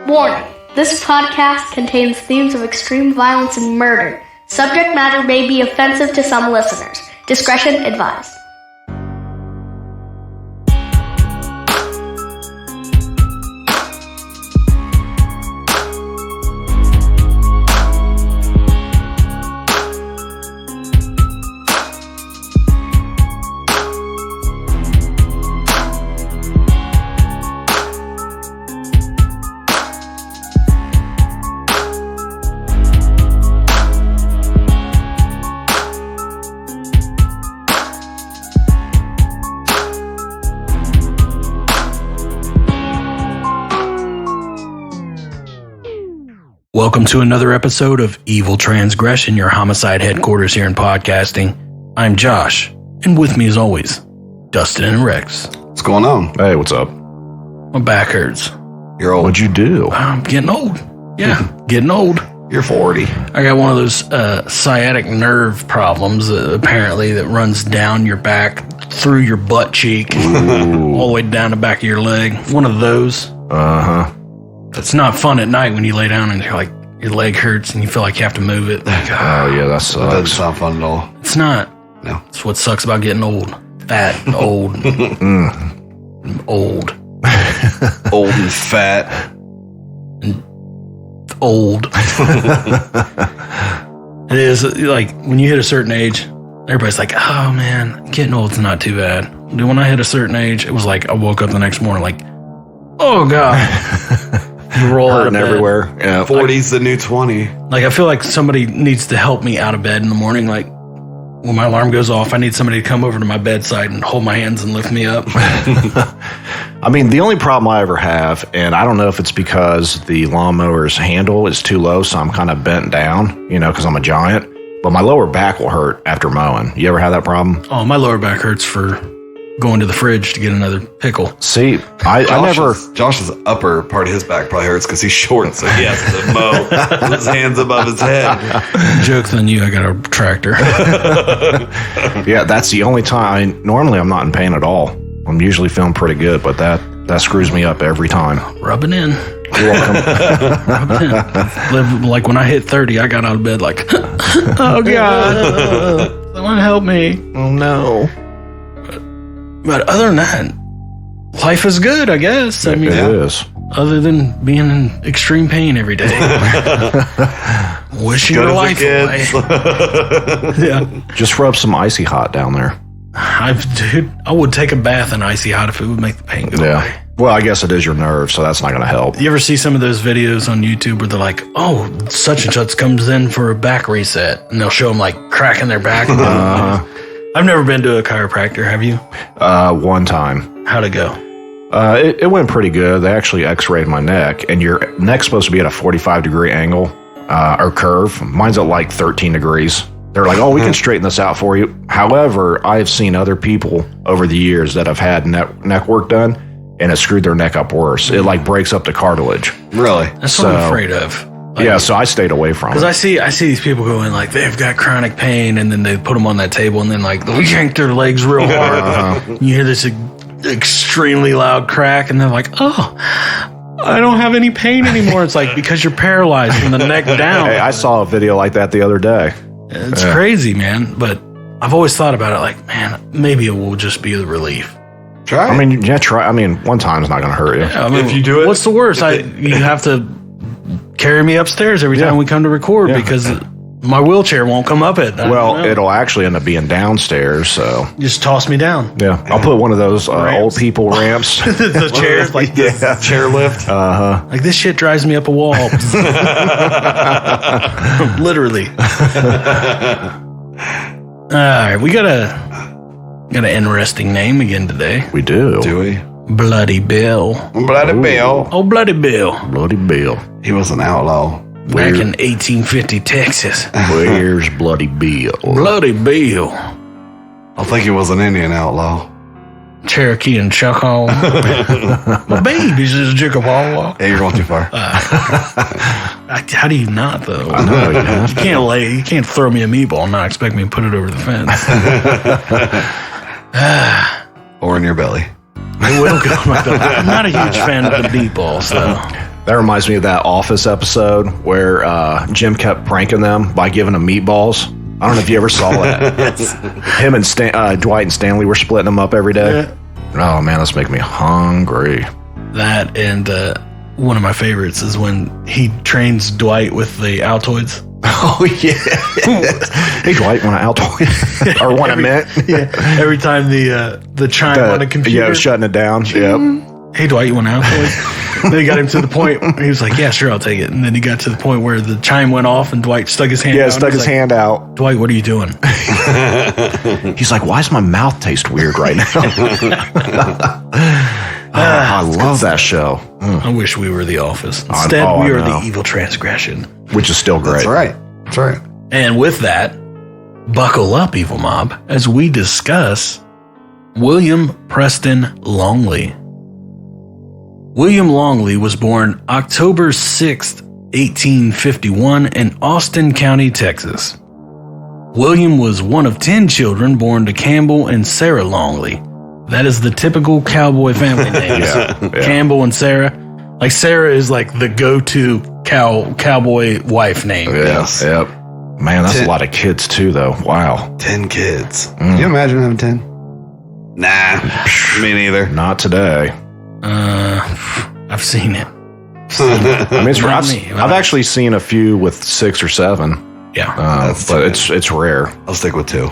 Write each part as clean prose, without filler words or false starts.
Warning, this podcast contains themes of extreme violence and murder. Subject matter may be offensive to some listeners. Discretion advised. Welcome to another episode of Evil Transgression, your homicide headquarters here in podcasting. I'm Josh, and with me as always, Dustin and Rex. What's going on? Hey, what's up? My back hurts. You're old. What'd you do? I'm getting old. Yeah, getting old. You're 40. I got one of those sciatic nerve problems, apparently, that runs down your back, through your butt cheek, all the way down the back of your leg. One of those. Uh-huh. It's not fun at night when you lay down and you're like, your leg hurts and you feel like you have to move it. Like, Oh, yeah, that That doesn't sucks. sound fun at all. it's not. No. It's what sucks about getting old. Fat, old, old, Old and fat. old. It is like when you hit a certain age, everybody's like, oh man, getting old's not too bad. Dude, when I hit a certain age, it was like I woke up the next morning like, oh God. You roll out of Hurting bed. everywhere. Yeah. 40's the new 20. Like I feel like somebody needs to help me out of bed in the morning. Like when my alarm goes off, I need somebody to come over to my bedside and hold my hands and lift me up. I mean, the only problem I ever have, and I don't know if it's because the lawnmower's handle is too low, so I'm kind of bent down, because I'm a giant, but my lower back will hurt after mowing. You ever have that problem? Oh, my lower back hurts for going to the fridge to get another pickle. See, I never... Josh's upper part of his back probably hurts because he's short, so he has to mow with his hands above his head. Joke than you, I got a tractor. Yeah, that's the only time. Normally, I'm not in pain at all. I'm usually feeling pretty good, but that screws me up every time. Rubbing in. You're welcome. Like when I hit 30, I got out of bed like, oh God, someone help me. Oh, no. But other than that, life is good, I guess. I mean, It is. other than being in extreme pain every day. Wishing your life away. Yeah. Just rub some icy hot down there. Dude, I would take a bath in icy hot if it would make the pain go away. Well, I guess it is your nerve, so that's not going to help. You ever see some of those videos on YouTube where they're like, oh, such and such comes in for a back reset, and they'll show them like cracking their back. I've never been to a chiropractor. Have you? One time. How'd it go? It went pretty good. They actually x-rayed my neck, and your neck's supposed to be at a 45-degree angle or curve. Mine's at like 13 degrees. They're like, oh, we can straighten this out for you. However, I've seen other people over the years that have had neck work done, and it screwed their neck up worse. It like breaks up the cartilage. Really? That's what I'm afraid of. Yeah, so I stayed away from it. Because I see these people go in like they've got chronic pain, and then they put them on that table, and then like they yank their legs real hard. You hear this extremely loud crack, and they're like, "Oh, I don't have any pain anymore." It's like because you're paralyzed from the neck down. Hey, I saw a video like that the other day. It's crazy, man. But I've always thought about it like, man, maybe it will just be the relief. Try it. I mean, yeah, try. I mean, one time's not going to hurt you. I mean, If you do it- what's the worst? You have to carry me upstairs every time we come to record because my wheelchair won't come up it. Well, it'll actually end up being downstairs, so... Just toss me down. Yeah, I'll put one of those old people ramps. The chairs like this. Chair lift. Like this shit drives me up a wall. Literally. Alright, we got an interesting name again today. We do. Do we? Bloody Bill. Bloody Bill. Oh, Bloody Bill. Bloody Bill. He was an outlaw. Back in 1850 Texas. Where's Bloody Bill? Bloody Bill. I think he was an Indian outlaw. Cherokee and Choctaw. My baby's just a Chickasaw. Yeah, you're going too far. How do you not, though? I know, you have You can't throw me a meatball and not expect me to put it over the fence. Or in your belly. It will go in my belly. I'm not a huge fan of the meatballs, though. That reminds me of that Office episode where Jim kept pranking them by giving them meatballs. I don't know if you ever saw that. Him and Dwight and Stanley were splitting them up every day. Yeah. Oh, man, that's making me hungry. That and one of my favorites is when he trains Dwight with the Altoids. Oh, yeah. Hey, Dwight, want an Altoid? Or want a mint? Yeah. Every time the chime on the computer. Yeah, shutting it down. Yep. Hey, Dwight, you want an Altoid? Then he got him to the point where he was like, yeah, sure, I'll take it. And then he got to the point where the chime went off and Dwight stuck his hand out. Yeah, stuck his hand out. Dwight, what are you doing? He's like, why does my mouth taste weird right now? I love that show. I wish we were The Office. Instead, we are the evil transgression. Which is still great. That's right. And with that, buckle up, Evil Mob, as we discuss William Preston Longley. William Longley was born October 6th, 1851 in Austin County, Texas. William was one of 10 children born to Campbell and Sarah Longley. That is the typical cowboy family names. Campbell and Sarah. Like Sarah is like the go-to cowboy wife name. Yes. Yep. Man, that's a lot of kids too, though. Wow. 10 kids. Can you imagine having 10? Nah, me neither. Not today. I've seen it. I mean, I've actually seen a few with 6 or 7. Yeah. But it's rare. I'll stick with 2.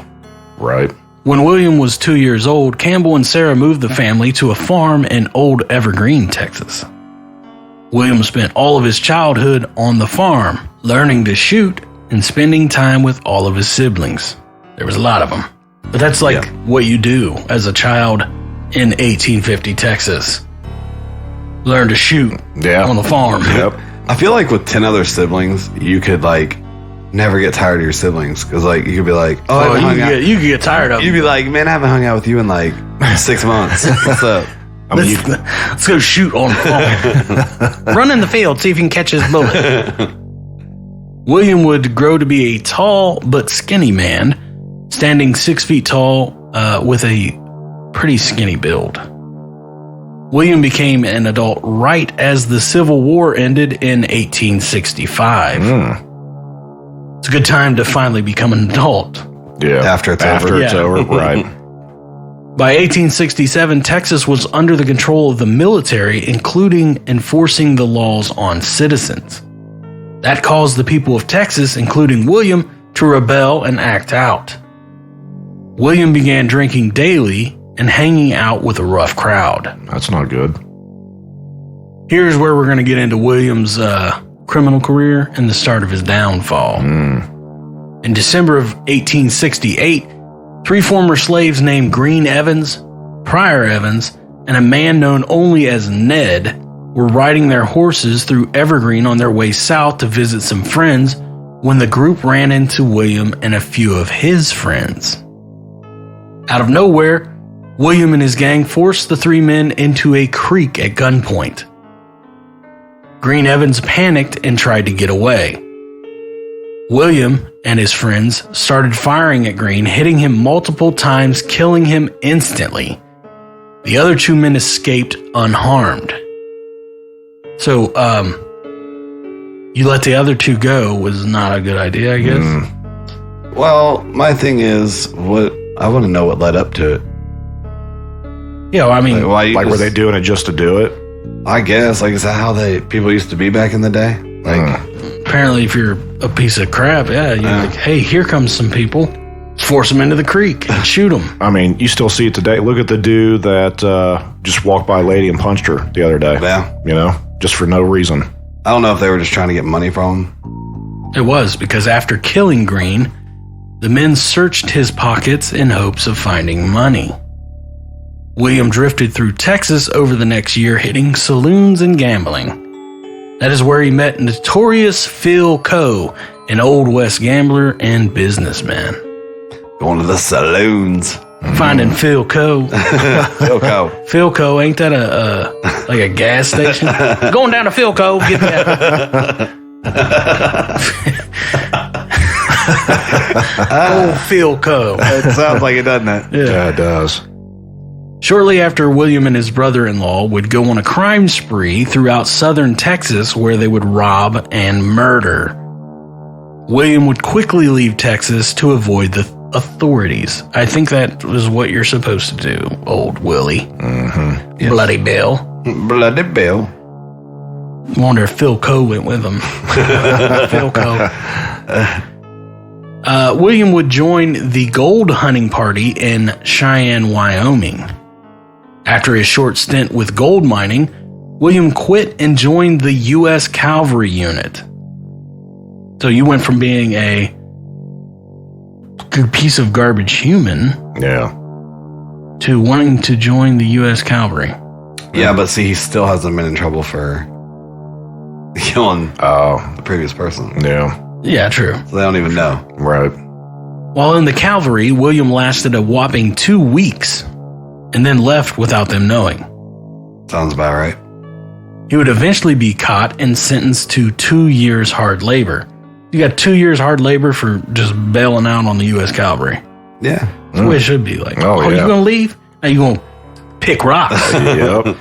Right. When William was 2 years old, Campbell and Sarah moved the family to a farm in Old Evergreen, Texas. William spent all of his childhood on the farm, learning to shoot and spending time with all of his siblings. There was a lot of them. But that's like what you do as a child in 1850 Texas. Learn to shoot on the farm. Yep. I feel like with 10 other siblings, you could like never get tired of your siblings. Because like you could be like, I haven't hung out. You could get tired of them. You'd be like, man, I haven't hung out with you in like 6 months. What's up? Let's go shoot on the farm. Run in the field, see if you can catch his bullet. William would grow to be a tall but skinny man, standing 6 feet tall with a pretty skinny build. William became an adult right as the Civil War ended in 1865. It's a good time to finally become an adult. Yeah. After it's over, right. By 1867, Texas was under the control of the military, including enforcing the laws on citizens. That caused the people of Texas, including William, to rebel and act out. William began drinking daily and hanging out with a rough crowd. That's not good. Here's where we're going to get into William's criminal career and the start of his downfall. In December of 1868, 3 former slaves named Green Evans, Pryor Evans, and a man known only as Ned were riding their horses through Evergreen on their way south to visit some friends when the group ran into William and a few of his friends. Out of nowhere, William and his gang forced the 3 men into a creek at gunpoint. Green Evans panicked and tried to get away. William and his friends started firing at Green, hitting him multiple times, killing him instantly. The other 2 men escaped unharmed. So, you let the other 2 go was not a good idea, I guess. Well, my thing is, I want to know what led up to it. Yeah, I mean, like were they doing it just to do it? I guess. Like, is that how people used to be back in the day? Like, apparently, if you're a piece of crap, you're like, hey, here comes some people. Force them into the creek and shoot them. I mean, you still see it today. Look at the dude that just walked by a lady and punched her the other day. Yeah. You know, just for no reason. I don't know if they were just trying to get money from him. It was, because after killing Green, the men searched his pockets in hopes of finding money. William drifted through Texas over the next year, hitting saloons and gambling. That is where he met notorious Phil Coe, an Old West gambler and businessman. Going to the saloons. Finding Phil Coe. Phil Coe. Phil Coe, ain't that like a gas station? Going down to Phil Coe, get me Phil Coe. It sounds like it, doesn't it? Yeah, it does. Shortly after, William and his brother-in-law would go on a crime spree throughout southern Texas where they would rob and murder. William would quickly leave Texas to avoid the authorities. I think that was what you're supposed to do, old Willie. Mm-hmm. Yes. Bloody Bill. Bloody Bill. I wonder if Phil Coe went with him. Phil Coe. William would join the gold hunting party in Cheyenne, Wyoming. After his short stint with gold mining, William quit and joined the U.S. Cavalry unit. So you went from being a piece of garbage human to wanting to join the U.S. Cavalry. Yeah, but see, he still hasn't been in trouble for killing the previous person. Yeah, true. So they don't even know. Right. While in the cavalry, William lasted a whopping 2 weeks and then left without them knowing. Sounds about right. He would eventually be caught and sentenced to 2 years hard labor. You got 2 years hard labor for just bailing out on the U.S. Cavalry. Yeah. That's the way it should be. Like, yeah. You going to leave? Now you going to pick rocks. Yep.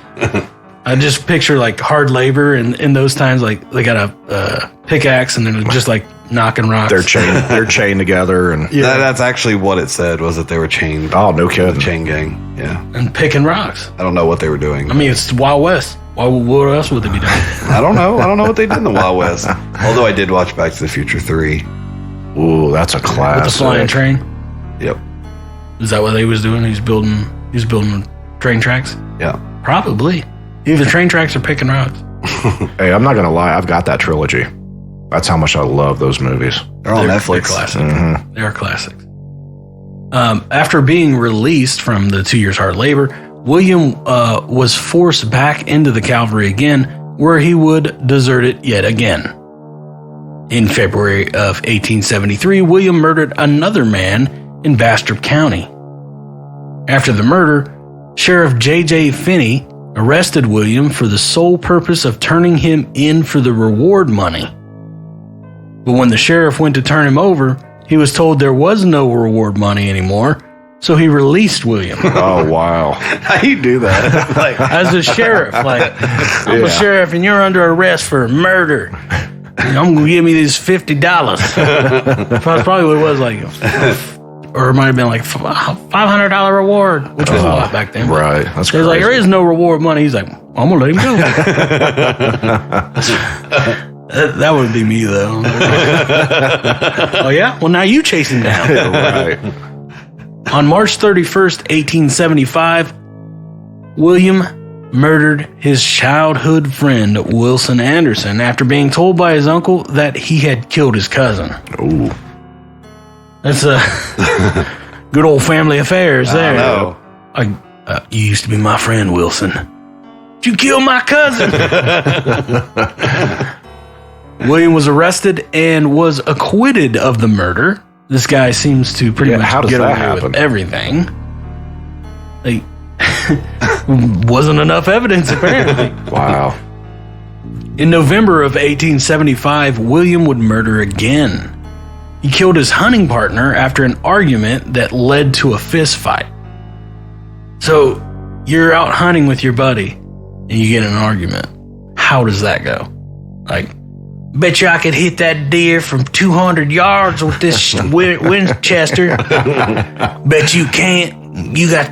I just picture like hard labor, and in those times, like they got a pickaxe and they're just like knocking rocks. They're chained together, and That's actually what it said, was that they were chained. Oh, no kidding. Chain gang. Yeah. And picking rocks. I don't know what they were doing. I mean, it's Wild West. What else would they be doing? I don't know. I don't know what they did in the Wild West. Although I did watch Back to the Future 3. Ooh, that's a classic. With the flying train. Yep. Is that what they was doing? He's building train tracks? Yeah. Probably. Either train tracks or picking rocks. Hey, I'm not going to lie. I've got that trilogy. That's how much I love those movies. They're on Netflix. They're classic. Mm-hmm. They are classics. After being released from the 2 years hard labor, William was forced back into the cavalry again, where he would desert it yet again. In February of 1873, William murdered another man in Bastrop County. After the murder, Sheriff J.J. Finney arrested William for the sole purpose of turning him in for the reward money. But when the sheriff went to turn him over, he was told there was no reward money anymore, so he released William. Oh, wow. How you do that? Like, as a sheriff, like, I'm a sheriff and you're under arrest for murder. I'm going to give me this $50. That's probably what it was, like, or it might have been like $500 reward, which was a lot back then. Right. That's crazy. Like, there is no reward money. He's like, I'm going to let him go. That would be me, though. Oh, yeah? Well, now you chase him down. Right. On March 31st, 1875, William murdered his childhood friend, Wilson Anderson, after being told by his uncle that he had killed his cousin. Ooh. That's a good old family affairs there. I know. You used to be my friend, Wilson. Did you kill my cousin? William was arrested and was acquitted of the murder. This guy seems to pretty much get away with everything. Like, wasn't enough evidence, apparently. Wow. In November of 1875, William would murder again. He killed his hunting partner after an argument that led to a fist fight. So, you're out hunting with your buddy, and you get in an argument. How does that go? Like, bet you I could hit that deer from 200 yards with this Winchester. Bet you can't. You got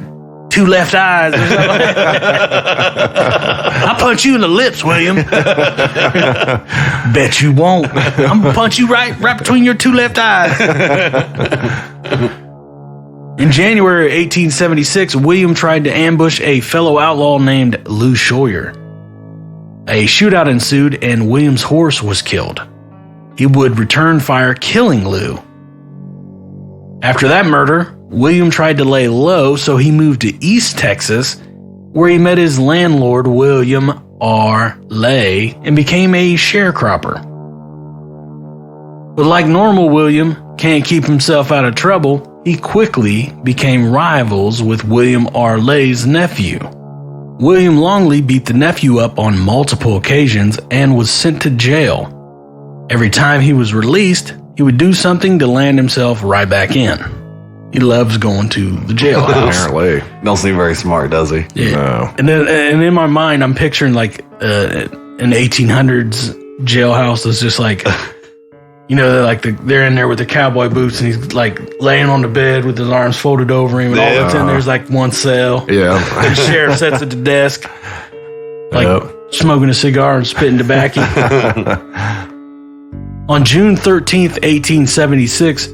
two left eyes. I'll punch you in the lips, William. Bet you won't. I'm gonna punch you right between your two left eyes. In January 1876, William tried to ambush a fellow outlaw named Lou Schroyer. A shootout ensued and William's horse was killed. He would return fire, killing Lou. After that murder, William tried to lay low, so he moved to East Texas, where he met his landlord, William R. Lay, and became a sharecropper. But like normal William can't keep himself out of trouble, he quickly became rivals with William R. Lay's nephew. William Longley beat the nephew up on multiple occasions and was sent to jail. Every time he was released, he would do something to land himself right back in. He loves going to the jailhouse. Apparently. Don't seem very smart, does he? Yeah. No. And in my mind, I'm picturing like an 1800s jailhouse that's just like, you know, they're in there with the cowboy boots, and he's like laying on the bed with his arms folded over him, and all that's in there's like one cell. Yeah. The sheriff sits at the desk, like smoking a cigar and spitting tobacco. On June 13th, 1876,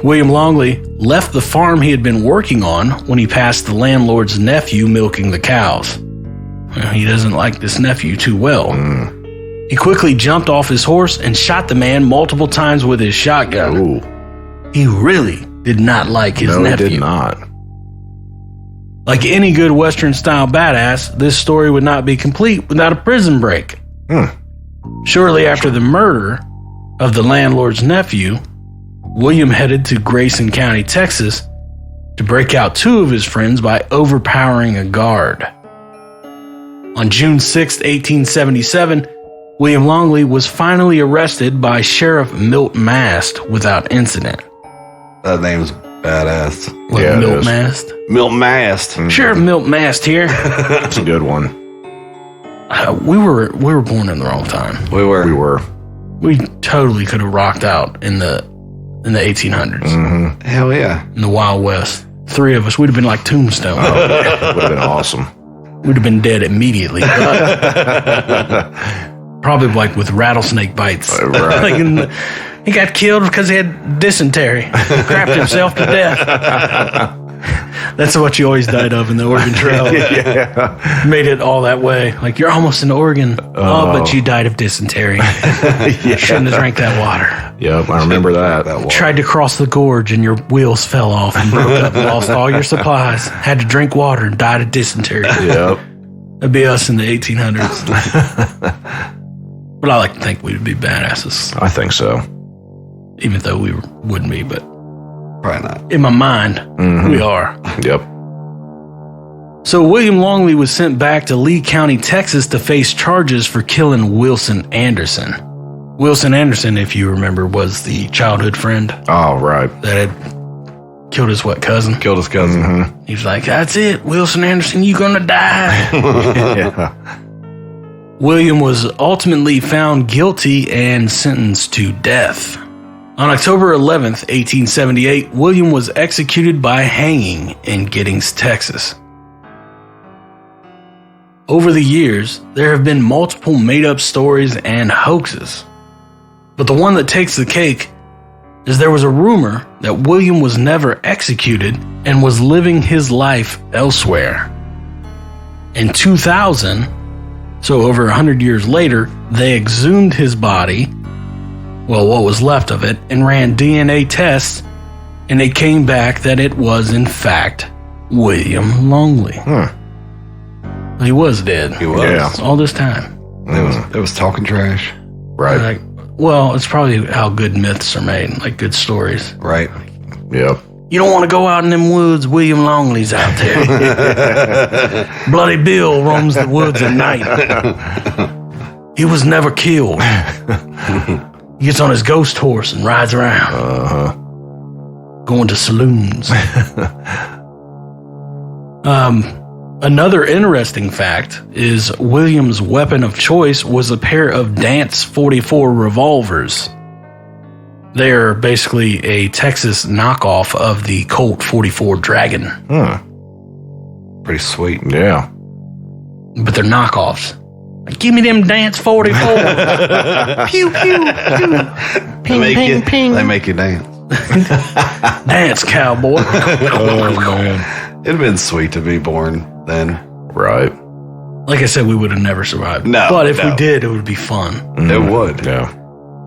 William Longley left the farm he had been working on when he passed the landlord's nephew milking the cows. Well, he doesn't like this nephew too well. He quickly jumped off his horse and shot the man multiple times with his shotgun. Ooh. He really did not like his nephew. He did not. Like any good Western-style badass, this story would not be complete without a prison break. Shortly after the murder of the landlord's nephew, William headed to Grayson County, Texas, to break out two of his friends by overpowering a guard. On June 6, 1877, William Longley was finally arrested by Sheriff Milt Mast without incident. That name's badass. What, Yeah, it Milt is. Mast? Milt Mast. Sheriff Milt Mast here. That's a good one. We were born in the wrong time. We were. We were. We totally could have rocked out in the 1800s, Hell yeah. in the Wild West. Three of us, we'd have been like Tombstone. Would have been awesome. We'd have been dead immediately. Probably like with rattlesnake bites. Right. He got killed because he had dysentery. Crapped himself to death. That's what you always died of in the Oregon Trail. Yeah. Made it all that way. Like, you're almost in Oregon. Oh, but you died of dysentery. Shouldn't have drank that water. Yep, I remember that. Tried to cross the gorge and your wheels fell off and broke up and lost all your supplies. Had to drink water and died of dysentery. Yep. That'd be us in the 1800s. But I like to think we'd be badasses, I think so. even though we wouldn't be, but Probably not. in my mind, we are. Yep. So William Longley was sent back to Lee County, Texas to face charges for killing Wilson Anderson. Wilson Anderson, if you remember, was the childhood friend Oh, right. that had killed his cousin. Killed his cousin. He was like, that's it, Wilson Anderson, you gonna die. Yeah. William was ultimately found guilty and sentenced to death. On October 11th, 1878, William was executed by hanging in Giddings, Texas. Over the years, there have been multiple made-up stories and hoaxes. But the one that takes the cake is there was a rumor that William was never executed and was living his life elsewhere. In 2000, so over 100 years later, they exhumed his body, well, what was left of it, and ran DNA tests, and it came back that it was, in fact, William Longley. He was dead. He was. Yeah. All this time. It was talking trash. Right. Like, well, it's probably how good myths are made, like good stories. Right. Yep. You don't want to go out in them woods. William Longley's out there. Bloody Bill roams the woods at night. He was never killed. He gets on his ghost horse and rides around. Going to saloons. Another interesting fact is William's weapon of choice was a pair of Dance 44 revolvers. They're basically a Texas knockoff of the Colt 44 Dragon. Pretty sweet. Yeah. But they're knockoffs. Like, give me them Dance 44. Pew, pew, pew. Ping, ping, ping. They make you dance. Dance, cowboy. Oh, man. It'd have been sweet to be born then. Right. Like I said, we would have never survived. No, but if no. we did, it would be fun. It would. Yeah.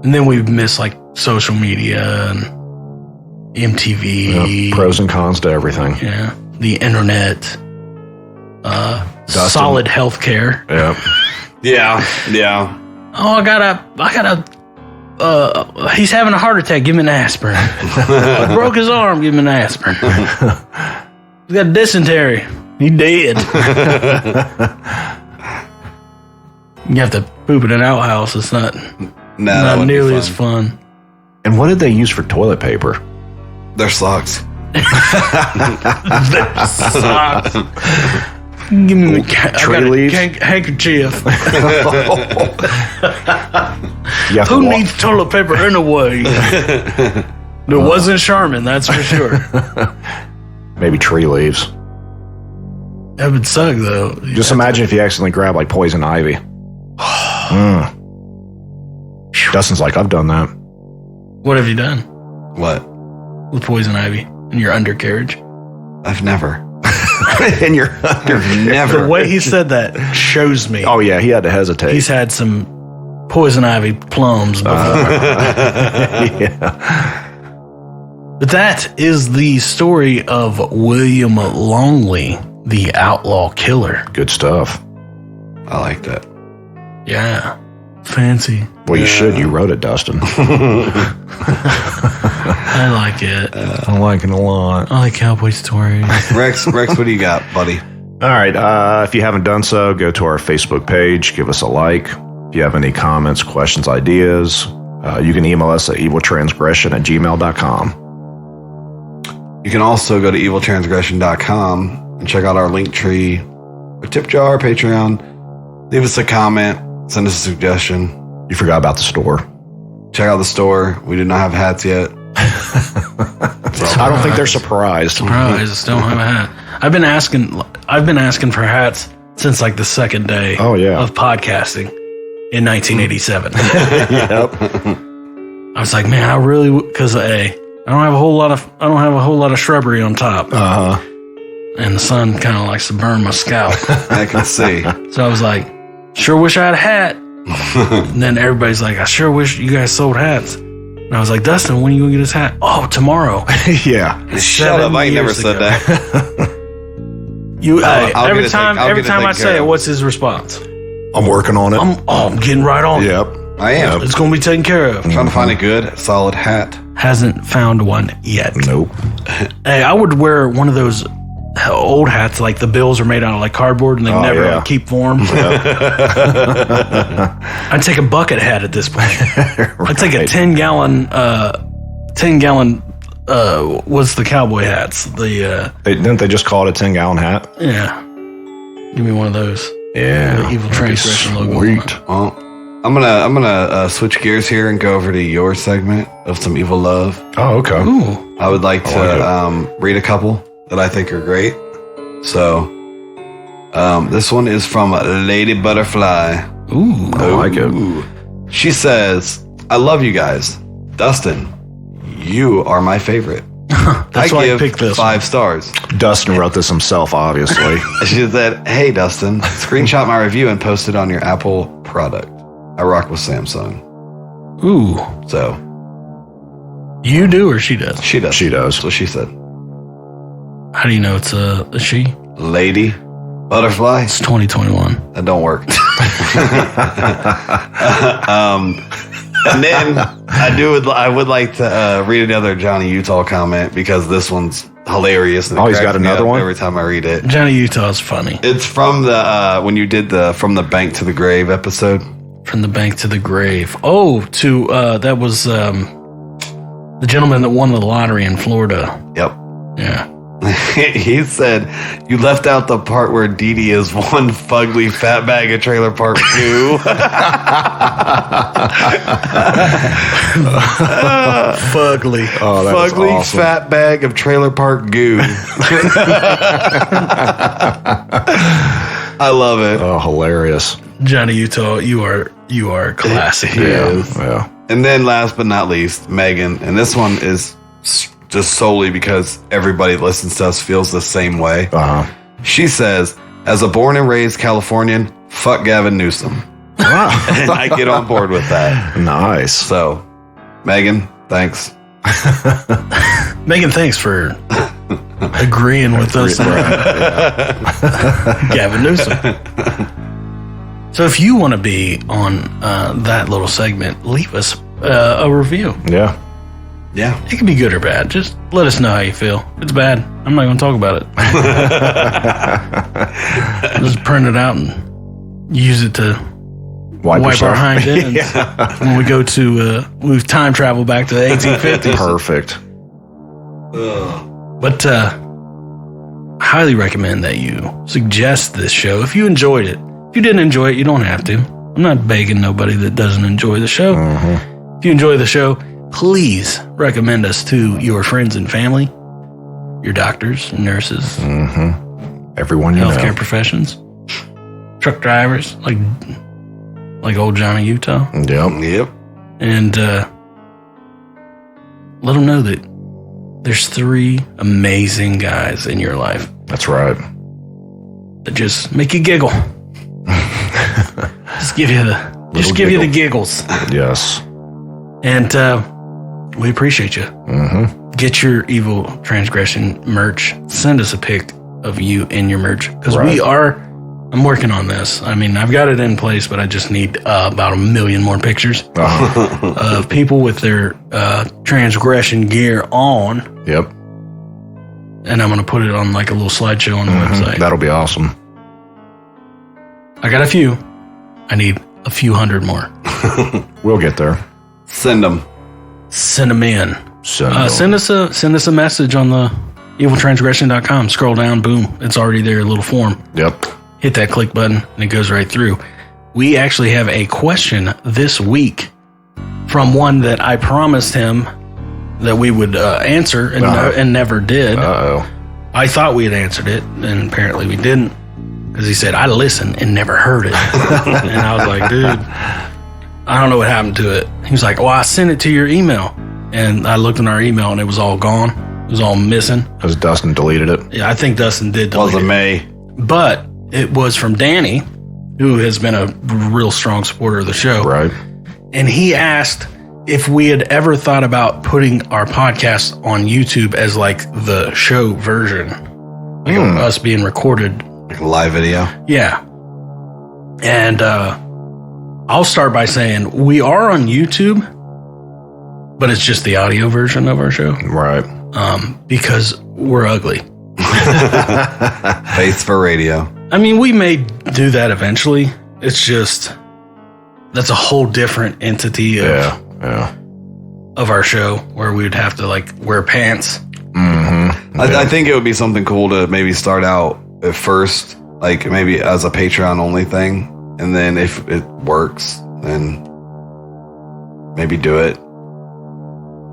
And then we'd miss like social media and MTV. Yep. Pros and cons to everything. Yeah. The internet. Solid healthcare. Yep. Yeah. Yeah. Oh, I got he's having a heart attack. Give him an aspirin. I broke his arm. Give him an aspirin. He's got dysentery. He dead. You have to poop in an outhouse. It's not No, nearly as fun. And what did they use for toilet paper? Their socks. Socks. Give me the Tree leaves? handkerchief. You have to Who walk- needs toilet paper anyway? There wasn't Charmin, that's for sure. Maybe tree leaves. That would suck, though. Just imagine if you accidentally grab like poison ivy. Dustin's like, I've done that. What have you done What? with poison ivy in your undercarriage? I've never. In your Never. The way he said that shows me Oh yeah, he had to hesitate. he's had some poison ivy plums before. Yeah. But that is the story of William Longley, the outlaw killer. Good stuff. I like that. Yeah. Fancy. Well, you should. You wrote it, Dustin. I like it. I like it a lot. I like cowboy stories. Rex, what do you got, buddy? All right. If you haven't done so, go to our Facebook page. Give us a like. If you have any comments, questions, ideas, you can email us at eviltransgression@gmail.com. You can also go to eviltransgression.com and check out our link tree, our tip jar, Patreon. Leave us a comment, send us a suggestion. You forgot about the store. Check out the store. We do not have hats yet. I don't think they're surprised. Surprise, don't have a hat. I've been asking for hats since like the second day Oh, yeah. of podcasting in 1987. Yep. I was like, man, I really because I don't have a whole lot of shrubbery on top, and the sun kind of likes to burn my scalp. I can see. So I was like, sure wish I had a hat. And then everybody's like, I sure wish you guys sold hats. And I was like, Dustin, when are you gonna get his hat? Oh, tomorrow. Yeah. Shut up! I ain't never said that. Every time I taken say care it, of. what's his response? I'm working on it. I'm getting right on it. Yep. I am. It's gonna be taken care of. Trying to find a good, solid hat. Hasn't found one yet. Nope. Hey, I would wear one of those old hats, like the bills are made out of like cardboard and they never yeah. like, keep warm. I'd take a bucket hat at this point. I'd take a 10-gallon, what's the cowboy hats? Didn't they just call it a 10-gallon hat? Yeah. Give me one of those. Yeah. The Evil Transgression logo. Sweet. Well, I'm gonna switch gears here and go over to your segment of some evil love. Oh, okay. Ooh. I would like to read a couple that I think are great. So, this one is from Lady Butterfly. Ooh. I like it. She says, "I love you guys, Dustin. You are my favorite. That's why I picked this 5 stars." Dustin wrote this himself, obviously. She said, "Hey Dustin, screenshot my review and post it on your Apple product. I rock with Samsung." Ooh. So You do or she does? she does. She does. That's what she said. How do you know it's a she? Lady Butterfly. It's 2021. That don't work. And then I would like to read another Johnny Utah comment because this one's hilarious. And it Oh, he's cracks got me another up one? every time I read it. Johnny Utah's funny. It's from the when you did the From the Bank to the Grave episode. From the bank to the grave. Oh, that was the gentleman that won the lottery in Florida. Yep. Yeah. He said, "You left out the part where Dee Dee is one fugly fat bag of trailer park goo." Fugly. Oh, that is Fugly awesome. fat bag of trailer park goo. I love it. Oh, hilarious. Johnny Utah, you are classic. Yeah. And then last but not least, Megan. And this one is just solely because everybody that listens to us feels the same way. She says, "As a born and raised Californian, fuck Gavin Newsom." And I get on board with that. Nice. So, Megan, thanks. Megan, thanks for agreeing with us. Gavin Newsom. So if you want to be on that little segment, leave us a review. Yeah. Yeah. It can be good or bad. Just let us know how you feel. If it's bad, I'm not going to talk about it. Just print it out and use it to wipe our yourself. hind ends when we go to we've time traveled back to the 1850s. Perfect. But highly recommend that you suggest this show if you enjoyed it. If you didn't enjoy it, you don't have to. I'm not begging nobody that doesn't enjoy the show. If you enjoy the show, please recommend us to your friends and family, your doctors, nurses, everyone you healthcare know. professions, truck drivers, like old Johnny Utah. Yep. And let them know that there's 3 amazing guys in your life That's right. that just make you giggle. Just give you the giggles. Yes. And we appreciate you. Get your Evil Transgression merch. Send us a pic of you in your merch. Because I'm working on this. I mean, I've got it in place, but I just need about 1 million more pictures of people with their transgression gear on. Yep. And I'm going to put it on like a little slideshow on the website. That'll be awesome. I got a few. I need a few hundred more. We'll get there. Send them. Send them in. Send Send us a message on the eviltransgression.com. Scroll down, boom, it's already there, a little form. Yep. Hit that click button and it goes right through. We actually have a question this week from one that I promised him that we would answer and never did. I thought we had answered it, and apparently we didn't, because he said, I listened and never heard it. And I was like, dude, I don't know what happened to it. He was like, well, I sent it to your email. And I looked in our email and it was all gone. It was all missing. Because Dustin deleted it. Yeah, I think Dustin did delete Wasn't it. me. But it was from Danny, who has been a real strong supporter of the show. Right. And he asked if we had ever thought about putting our podcast on YouTube as like the show version. Like us being recorded. Like a live video. Yeah. And I'll start by saying we are on YouTube, but it's just the audio version of our show. Right. Because we're ugly. Face for radio. I mean, we may do that eventually. It's just that's a whole different entity of our show where we would have to like wear pants. I think it would be something cool to maybe start out at first, like maybe as a Patreon only thing. And then if it works, then maybe do it.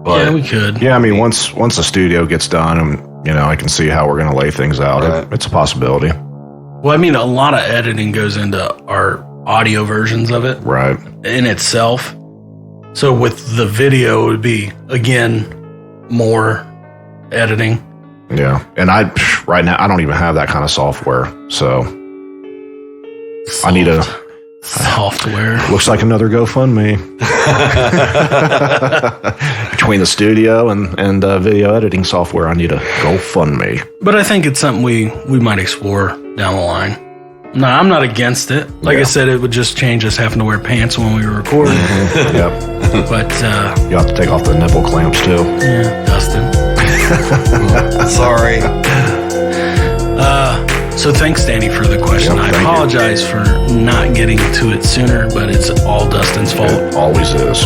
But Yeah, we could. Yeah, I mean, once the studio gets done, and I can see how we're going to lay things out. Right. It's a possibility. Well, I mean, a lot of editing goes into our audio versions of it Right. in itself. So with the video, it would be, again, more editing. Yeah. And right now, I don't even have that kind of software. So I need a software. Looks like another GoFundMe. Between the studio and video editing software, I need a GoFundMe. But I think it's something we might explore down the line. No, I'm not against it. Like I said, it would just change us having to wear pants when we were recording. Yep. But You have to take off the nipple clamps too. yeah, Dustin. sorry. So thanks, Danny, for the question. Yep, I thank you. apologize for not getting to it sooner, but it's all Dustin's fault. It always is.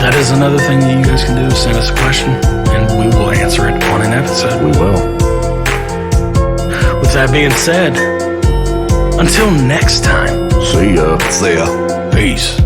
That is another thing that you guys can do is send us a question, and we will answer it on an episode. We will. With that being said, until next time, See ya. See ya. peace.